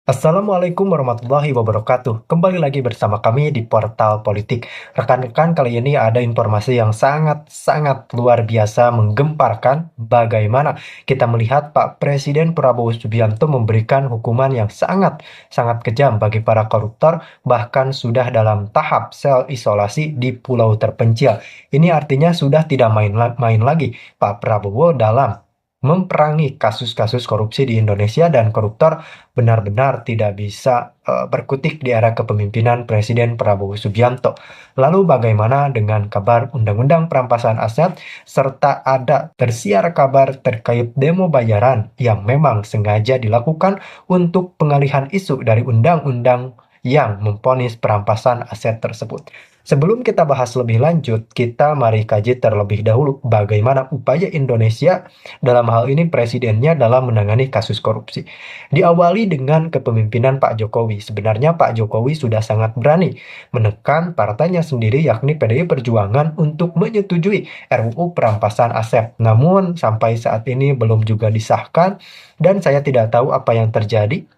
Assalamualaikum warahmatullahi wabarakatuh. Kembali lagi bersama kami di Portal Politik. Rekan-rekan, kali ini ada informasi yang sangat-sangat luar biasa menggemparkan. Bagaimana kita melihat Pak Presiden Prabowo Subianto memberikan hukuman yang sangat-sangat kejam bagi para koruptor, bahkan sudah dalam tahap sel isolasi di pulau terpencil. Ini artinya sudah tidak main lagi Pak Prabowo dalam memperangi kasus-kasus korupsi di Indonesia, dan koruptor benar-benar tidak bisa berkutik di era kepemimpinan Presiden Prabowo Subianto. Lalu bagaimana dengan kabar Undang-Undang Perampasan Aset, serta ada tersiar kabar terkait demo bayaran yang memang sengaja dilakukan untuk pengalihan isu dari undang-undang yang memvonis perampasan aset tersebut. Sebelum kita bahas lebih lanjut, kita mari kaji terlebih dahulu bagaimana upaya Indonesia, dalam hal ini presidennya, dalam menangani kasus korupsi. Diawali dengan kepemimpinan Pak Jokowi. Sebenarnya Pak Jokowi sudah sangat berani menekan partainya sendiri, yakni PDI Perjuangan, untuk menyetujui RUU perampasan aset. Namun sampai saat ini belum juga disahkan, dan saya tidak tahu apa yang terjadi.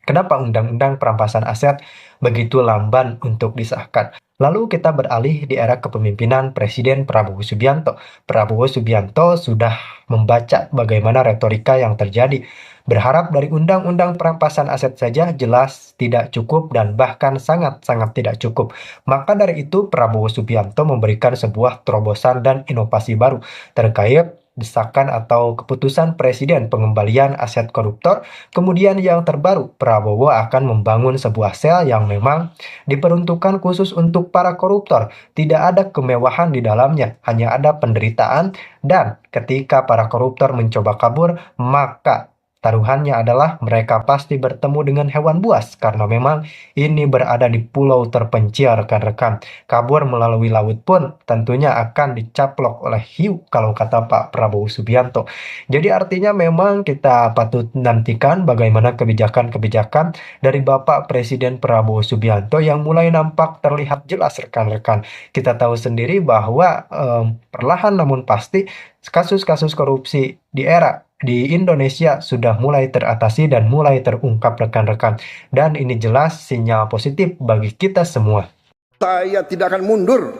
Kenapa Undang-Undang Perampasan Aset begitu lamban untuk disahkan? Lalu kita beralih di era kepemimpinan Presiden Prabowo Subianto. Prabowo Subianto sudah membaca bagaimana retorika yang terjadi. Berharap dari Undang-Undang Perampasan Aset saja jelas tidak cukup, dan bahkan sangat-sangat tidak cukup. Maka dari itu Prabowo Subianto memberikan sebuah terobosan dan inovasi baru terkait desakan atau keputusan Presiden pengembalian aset koruptor. Kemudian yang terbaru, Prabowo akan membangun sebuah sel yang memang diperuntukkan khusus untuk para koruptor. Tidak ada kemewahan di dalamnya, hanya ada penderitaan, dan ketika para koruptor mencoba kabur, maka taruhannya adalah mereka pasti bertemu dengan hewan buas, karena memang ini berada di pulau terpencil, rekan-rekan. Kabur melalui laut pun tentunya akan dicaplok oleh hiu, kalau kata Pak Prabowo Subianto. Jadi artinya memang kita patut nantikan bagaimana kebijakan-kebijakan dari Bapak Presiden Prabowo Subianto yang mulai nampak terlihat jelas, rekan-rekan. Kita tahu sendiri bahwa perlahan namun pasti kasus-kasus korupsi di Indonesia sudah mulai teratasi dan mulai terungkap, rekan-rekan. Dan ini jelas sinyal positif bagi kita semua. Saya tidak akan mundur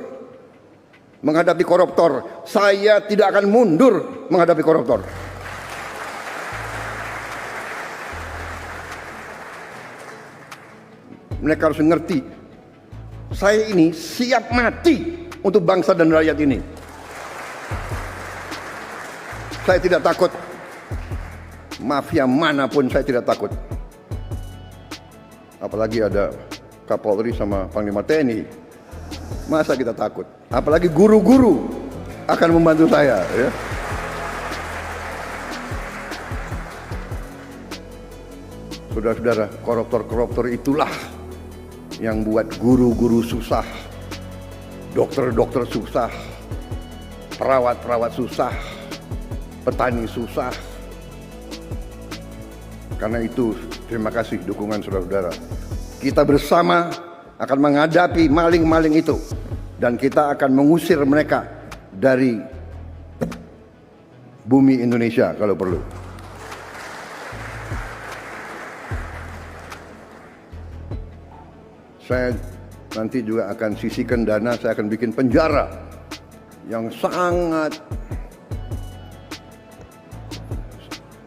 menghadapi koruptor. Saya tidak akan mundur menghadapi koruptor. Mereka harus mengerti, saya ini siap mati untuk bangsa dan rakyat ini. Saya tidak takut. Mafia manapun saya tidak takut. Apalagi ada Kapolri sama Panglima TNI. Masa kita takut? Apalagi guru-guru akan membantu saya, ya. Saudara-saudara, koruptor-koruptor itulah yang buat guru-guru susah, dokter-dokter susah, perawat-perawat susah, petani susah. Karena itu, terima kasih dukungan saudara-saudara. Kita bersama akan menghadapi maling-maling itu, dan kita akan mengusir mereka dari bumi Indonesia kalau perlu. Saya nanti juga akan sisihkan dana, saya akan bikin penjara yang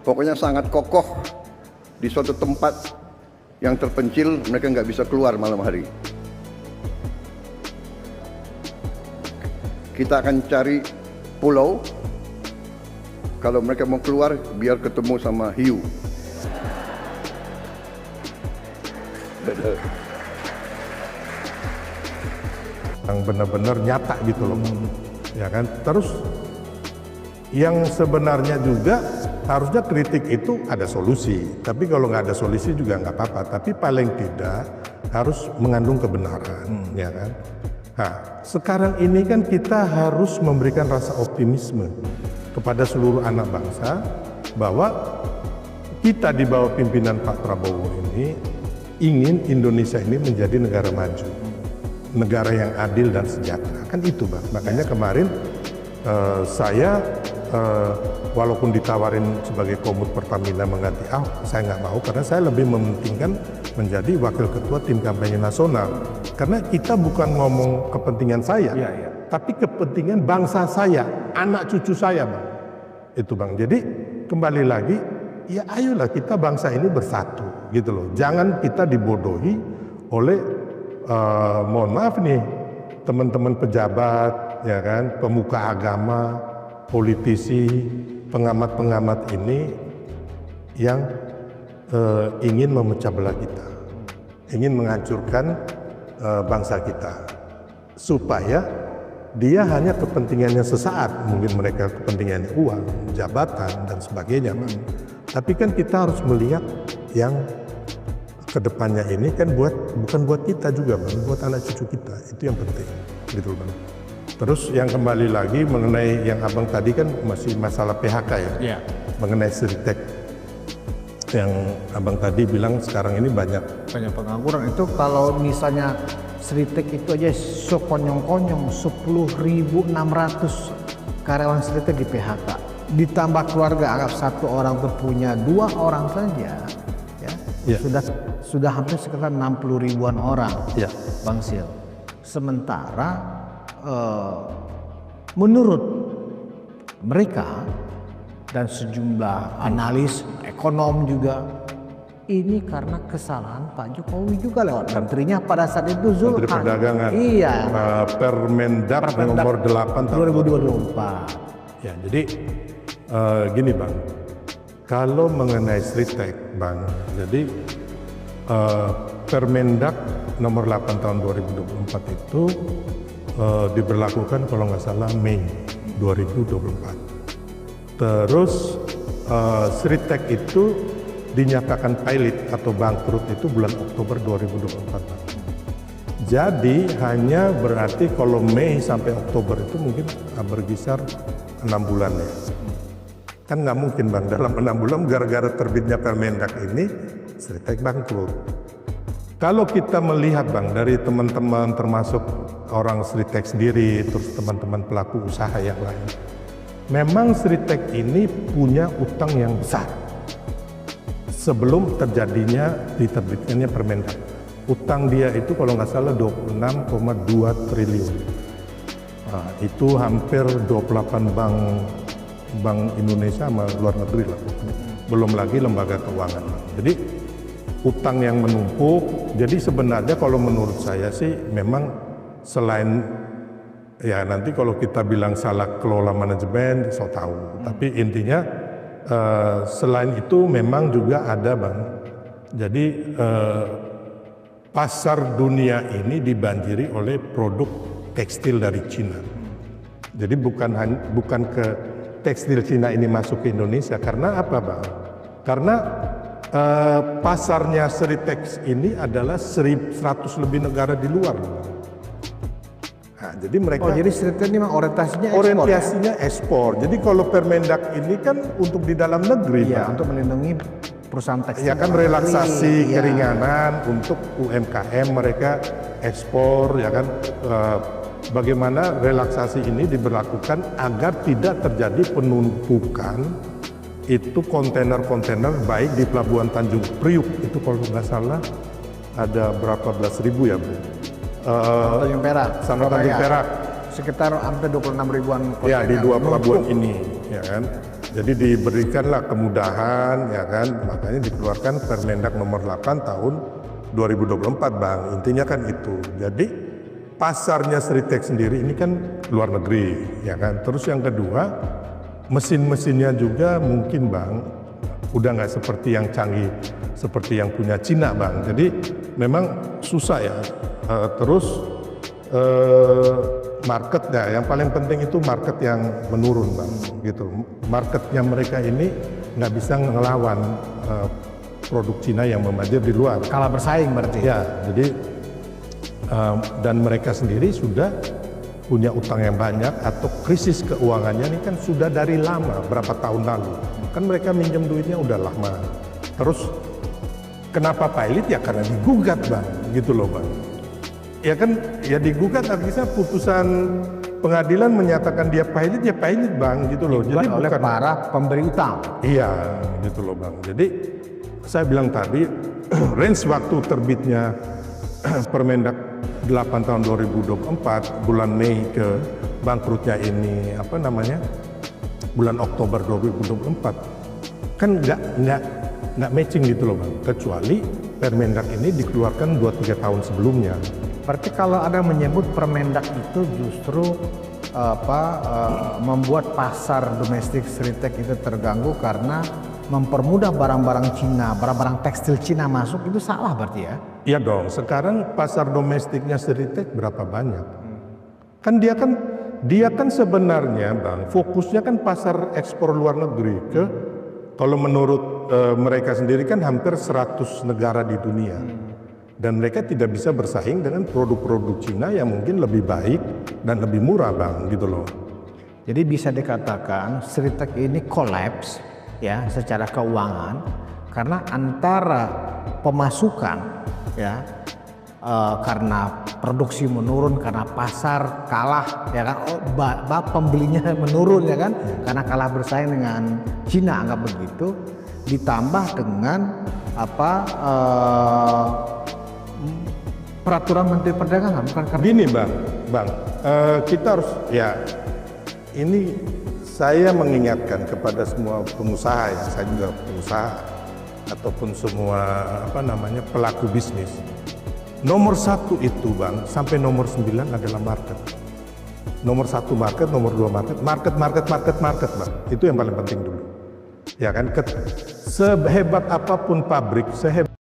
pokoknya sangat kokoh di suatu tempat yang terpencil, mereka nggak bisa keluar malam hari. Kita akan cari pulau, kalau mereka mau keluar biar ketemu sama hiu. Yang benar-benar nyata gitu loh, ya kan. Terus yang sebenarnya juga harusnya kritik itu ada solusi, tapi kalau nggak ada solusi juga nggak apa-apa, tapi paling tidak harus mengandung kebenaran, ya kan. Nah, sekarang ini kan kita harus memberikan rasa optimisme kepada seluruh anak bangsa bahwa kita di bawah pimpinan Pak Prabowo ini ingin Indonesia ini menjadi negara maju, negara yang adil dan sejahtera, kan itu Bang. Makanya kemarin saya walaupun ditawarin sebagai komut Pertamina mengganti Ahok, saya nggak mau karena saya lebih mementingkan menjadi wakil ketua tim kampanye nasional. Karena kita bukan ngomong kepentingan saya, tapi kepentingan bangsa saya, anak cucu saya, Bang. Itu Bang. Jadi kembali lagi, ya ayolah kita bangsa ini bersatu, gitu loh. Jangan kita dibodohi oleh, mohon maaf nih, teman-teman pejabat, ya kan, pemuka agama, politisi, pengamat-pengamat ini yang ingin memecah belah kita, ingin menghancurkan bangsa kita, supaya dia hanya kepentingannya sesaat, mungkin mereka kepentingannya uang, jabatan dan sebagainya, Bang. Tapi kan kita harus melihat yang kedepannya ini kan bukan buat kita juga, Bang, buat anak cucu kita, itu yang penting, gitu Bang. Terus yang kembali lagi mengenai yang Abang tadi kan masih masalah PHK ya, mengenai Sritek yang Abang tadi bilang sekarang ini banyak pengangguran. Itu kalau misalnya Sritek itu aja sekonyong-konyong 10.600 karyawan Sritek di PHK, ditambah keluarga, anggap satu orang itu punya 2 orang saja ya. Sudah hampir sekitar 60 ribuan orang, Bang Sil. Sementara menurut mereka dan sejumlah analis ekonom juga, ini karena kesalahan Pak Jokowi juga lewat menterinya pada saat itu, Menteri Zulkifli. Perdagangan, Iya. Permendak nomor 8 tahun 2024. Ya, jadi gini Bang, kalau mengenai Sritek Bang, jadi Permendak nomor 8 tahun 2024 itu diberlakukan kalau nggak salah Mei 2024. Terus Sritek itu dinyatakan pilot atau bangkrut itu bulan Oktober 2024. Jadi hanya berarti kalau Mei sampai Oktober itu mungkin berkisar 6 bulan ya. Kan nggak mungkin Bang, dalam 6 bulan gara-gara terbitnya Permendak ini Sritek bangkrut. Kalau kita melihat Bang dari teman-teman termasuk orang Sritek sendiri, terus teman-teman pelaku usaha yang lain, memang Sritek ini punya utang yang besar sebelum terjadinya diterbitkannya Permendak. Utang dia itu kalau nggak salah 26,2 triliun. Nah, itu hampir 28 bank Indonesia sama luar negeri lah. Belum lagi lembaga keuangan. Jadi utang yang menumpuk. Jadi sebenarnya kalau menurut saya sih memang selain ya nanti kalau kita bilang salah kelola manajemen, so tahu. Tapi intinya selain itu memang juga ada Bang. Jadi pasar dunia ini dibanjiri oleh produk tekstil dari Cina. Jadi bukan ke tekstil Cina ini masuk ke Indonesia karena apa Bang? Karena pasarnya Sritek ini adalah 100 lebih negara di luar. Nah, jadi mereka jadi Sritek ini memang orientasinya ekspor. Jadi kalau Permendak ini kan untuk di dalam negeri, Bang. Untuk melindungi perusahaan tekstil. Ya kan relaksasi keringanan untuk UMKM mereka ekspor ya kan. Bagaimana relaksasi ini diberlakukan agar tidak terjadi penumpukan itu kontainer-kontainer baik di Pelabuhan Tanjung Priuk itu kalau nggak salah ada berapa belas ribu ya Bu? Tanjung Perak. Sama Tanjung Perak. Sekitar hampir 26 ribuan kontainer. Ya di 2 pelabuhan ini ya kan. Jadi diberikanlah kemudahan ya kan, makanya dikeluarkan Permendak nomor 8 tahun 2024 Bang. Intinya kan itu. Jadi pasarnya Sritek sendiri ini kan luar negeri ya kan. Terus yang kedua mesin-mesinnya juga mungkin Bang udah nggak seperti yang canggih seperti yang punya Cina Bang. Jadi memang susah ya. Terus marketnya yang paling penting itu market yang menurun Bang gitu. Marketnya mereka ini nggak bisa ngelawan produk Cina yang memanjir di luar. Kalah bersaing berarti. Ya, jadi dan mereka sendiri sudah punya utang yang banyak atau krisis keuangannya ini kan sudah dari lama, berapa tahun lalu. Kan mereka minjem duitnya udah lama. Terus kenapa pilot ya karena digugat Bang, gitu loh Bang. Ya kan, ya digugat artinya putusan pengadilan menyatakan dia pilot, ya pilot bang, gitu loh. Jadi oleh bukan para pemberi utang. iya, gitu loh bang. Jadi saya bilang tadi range waktu terbitnya Permendak 8 tahun 2024 bulan Mei ke bangkrutnya ini apa namanya bulan Oktober 2024 kan nggak matching gitu loh bang. Kecuali Permendak ini dikeluarkan 2-3 tahun sebelumnya. Berarti kalau ada menyebut Permendak itu justru membuat pasar domestik Sritek itu terganggu karena mempermudah barang-barang Cina, barang-barang tekstil Cina masuk, itu salah berarti ya? Iya dong. Sekarang pasar domestiknya Sritek berapa banyak? Kan dia kan sebenarnya bang fokusnya kan pasar ekspor luar negeri ke kalau menurut mereka sendiri kan hampir 100 negara di dunia. Dan mereka tidak bisa bersaing dengan produk-produk Cina yang mungkin lebih baik dan lebih murah bang, gitu loh. Jadi bisa dikatakan Sritek ini kolaps ya secara keuangan karena antara pemasukan ya karena produksi menurun, karena pasar kalah ya kan, pembelinya menurun ya kan, karena kalah bersaing dengan Cina anggap begitu, ditambah dengan peraturan Menteri Perdagangan bukan karena Gini bang, kita harus ya ini saya mengingatkan kepada semua pengusaha ya, saya juga pengusaha ataupun semua pelaku bisnis. Nomor 1 itu bang sampai nomor 9 adalah market. Nomor 1 market, nomor 2 market bang. Itu yang paling penting dulu. Ya kan, sehebat apapun pabrik, sehebat